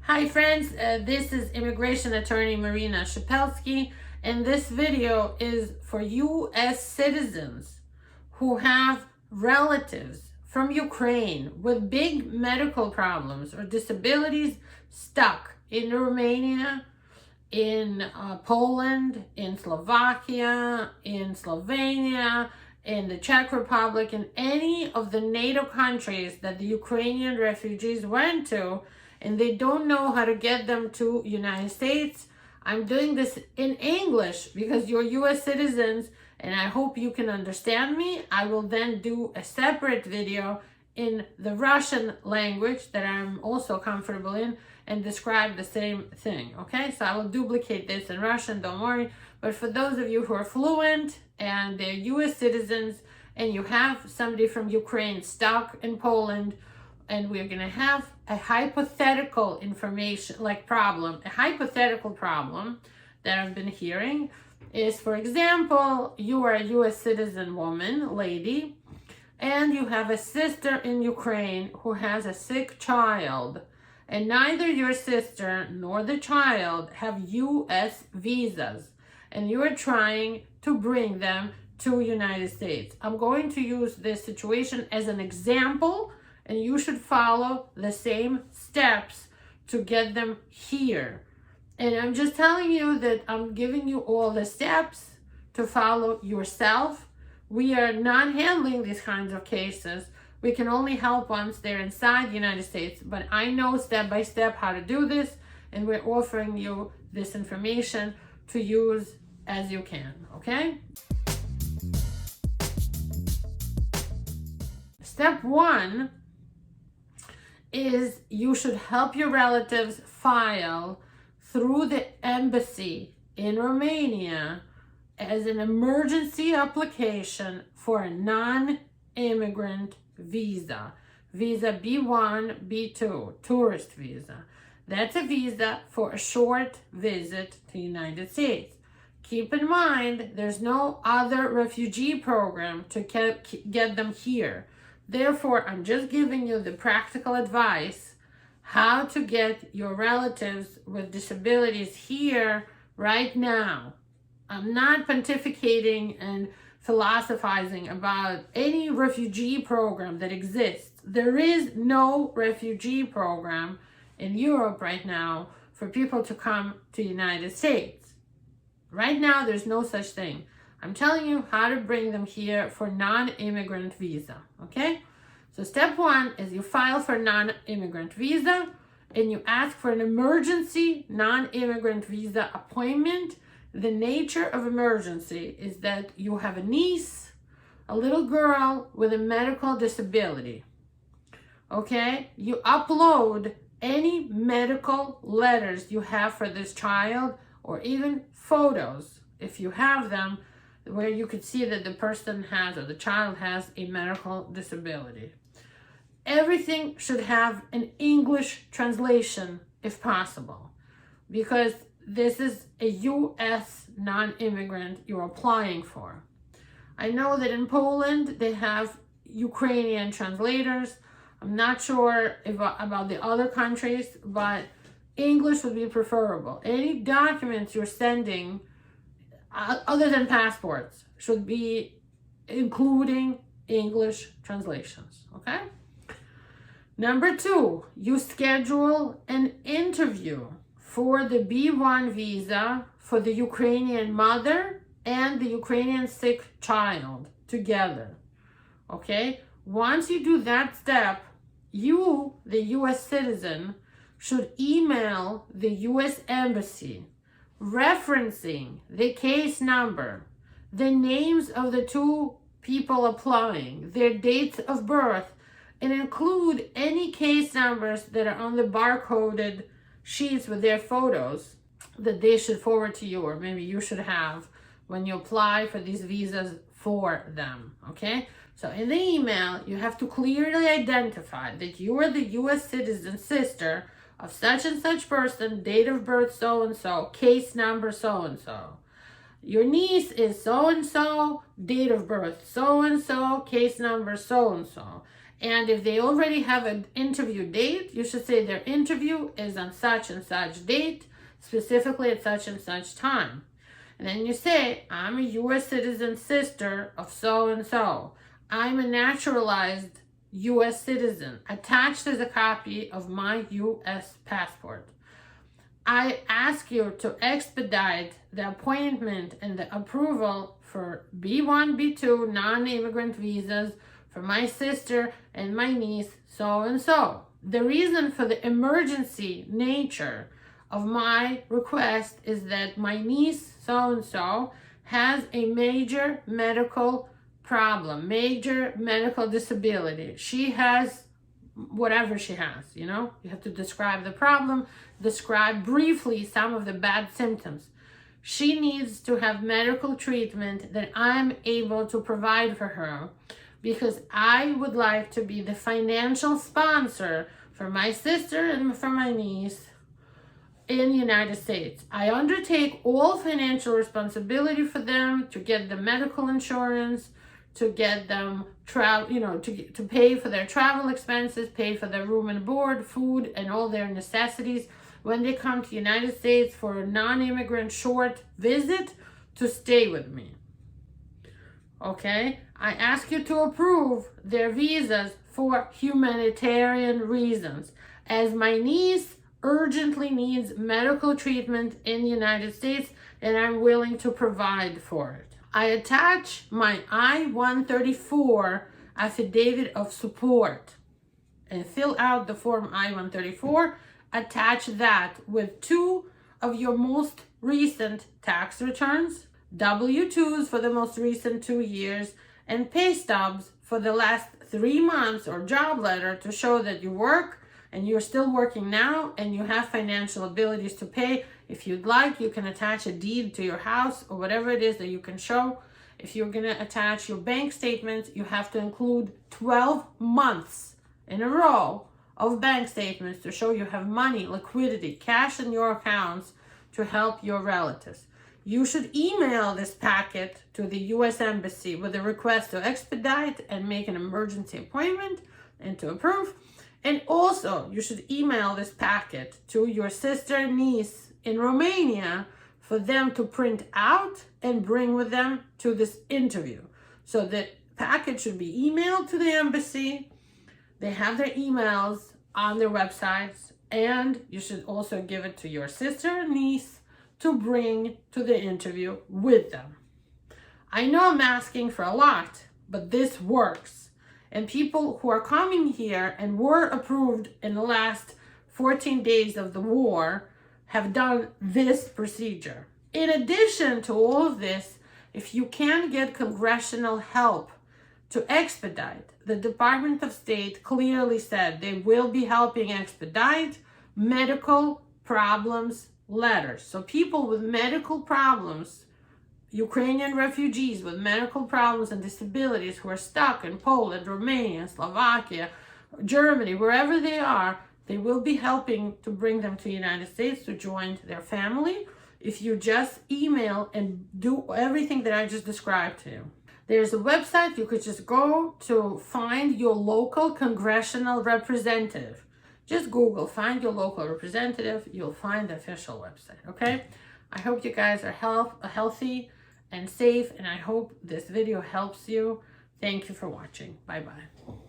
Hi friends, this is immigration attorney Marina Shepelsky, and this video is for U.S. citizens who have relatives from Ukraine with big medical problems or disabilities stuck in Romania, in Poland, in Slovakia, in Slovenia, in the Czech Republic, in any of the NATO countries that the Ukrainian refugees went to, and they don't know how to get them to United States. I'm doing this in English because you're US citizens and I hope you can understand me. I will then do a separate video in the Russian language that I'm also comfortable in and describe the same thing, okay? So I will duplicate this in Russian, don't worry. But for those of you who are fluent and they're US citizens and you have somebody from Ukraine stuck in Poland, and we're going to have a hypothetical a hypothetical problem that I've been hearing is, for example, you are a US citizen woman, lady, and you have a sister in Ukraine who has a sick child, and neither your sister nor the child have US visas, and you are trying to bring them to United States. I'm going to use this situation as an example, and you should follow the same steps to get them here. And I'm just telling you that I'm giving you all the steps to follow yourself. We are not handling these kinds of cases. We can only help once they're inside the United States, but I know step by step how to do this, and we're offering you this information to use as you can, okay? Step one is you should help your relatives file through the embassy in Romania as an emergency application for a non-immigrant visa. Visa B1, B2, tourist visa. That's a visa for a short visit to the United States. Keep in mind, there's no other refugee program to get them here. Therefore, I'm just giving you the practical advice how to get your relatives with disabilities here right now. I'm not pontificating and philosophizing about any refugee program that exists. There is no refugee program in Europe right now for people to come to the United States. Right now, there's no such thing. I'm telling you how to bring them here for non-immigrant visa, okay? So step one is you file for non-immigrant visa and you ask for an emergency non-immigrant visa appointment. The nature of emergency is that you have a niece, a little girl with a medical disability, okay? You upload any medical letters you have for this child or even photos, if you have them, where you could see that the person has or the child has a medical disability. Everything should have an English translation if possible, because this is a U.S. non-immigrant you're applying for. I know that in Poland they have Ukrainian translators. I'm not sure about the other countries, but English would be preferable. Any documents you're sending other than passports should be including English translations, okay? Number two, you schedule an interview for the B1 visa for the Ukrainian mother and the Ukrainian sick child together, okay? Once you do that step, you, the US citizen, should email the US Embassy referencing the case number, the names of the two people applying, their dates of birth, and include any case numbers that are on the barcoded sheets with their photos that they should forward to you, or maybe you should have when you apply for these visas for them, okay? So in the email, you have to clearly identify that you are the US citizen sister of such and such person, date of birth so-and-so, case number so-and-so. Your niece is so-and-so, date of birth so-and-so, case number so-and-so. And if they already have an interview date, you should say their interview is on such and such date, specifically at such and such time. And then you say, I'm a U.S. citizen sister of so-and-so. I'm a naturalized U.S. citizen. Attached is a copy of my U.S. passport. I ask you to expedite the appointment and the approval for B1, B2 non-immigrant visas for my sister and my niece, so-and-so. The reason for the emergency nature of my request is that my niece, so-and-so, has a major medical problem, major medical disability. She has whatever she has, you know? You have to describe the problem, describe briefly some of the bad symptoms. She needs to have medical treatment that I'm able to provide for her, because I would like to be the financial sponsor for my sister and for my niece in the United States. I undertake all financial responsibility for them, to get the medical insurance, to get them to pay for their travel expenses, pay for their room and board, food, and all their necessities when they come to the United States for a non-immigrant short visit, to stay with me. Okay? I ask you to approve their visas for humanitarian reasons, as my niece urgently needs medical treatment in the United States, and I'm willing to provide for it. I attach my I-134 affidavit of support and fill out the form I-134. Attach that with 2 of your most recent tax returns, W-2s for the most recent 2 years, and pay stubs for the last 3 months, or job letter to show that you work and you're still working now and you have financial abilities to pay. If you'd like, you can attach a deed to your house or whatever it is that you can show. If you're going to attach your bank statements, you have to include 12 months in a row of bank statements to show you have money, liquidity, cash in your accounts to help your relatives. You should email this packet to the U.S. Embassy with a request to expedite and make an emergency appointment and to approve. And also, you should email this packet to your sister and niece in Romania for them to print out and bring with them to this interview. So the packet should be emailed to the embassy. They have their emails on their websites, and you should also give it to your sister and niece to bring to the interview with them. I know I'm asking for a lot, but this works. And people who are coming here and were approved in the last 14 days of the war have done this procedure. In addition to all of this, if you can get congressional help to expedite, the Department of State clearly said they will be helping expedite medical problems letters. So people with medical problems, Ukrainian refugees with medical problems and disabilities who are stuck in Poland, Romania, Slovakia, Germany, wherever they are, they will be helping to bring them to the United States to join their family if you just email and do everything that I just described to you. There's a website you could just go to find your local congressional representative. Just Google, find your local representative. You'll find the official website, okay? I hope you guys are healthy and safe, and I hope this video helps you. Thank you for watching. Bye-bye.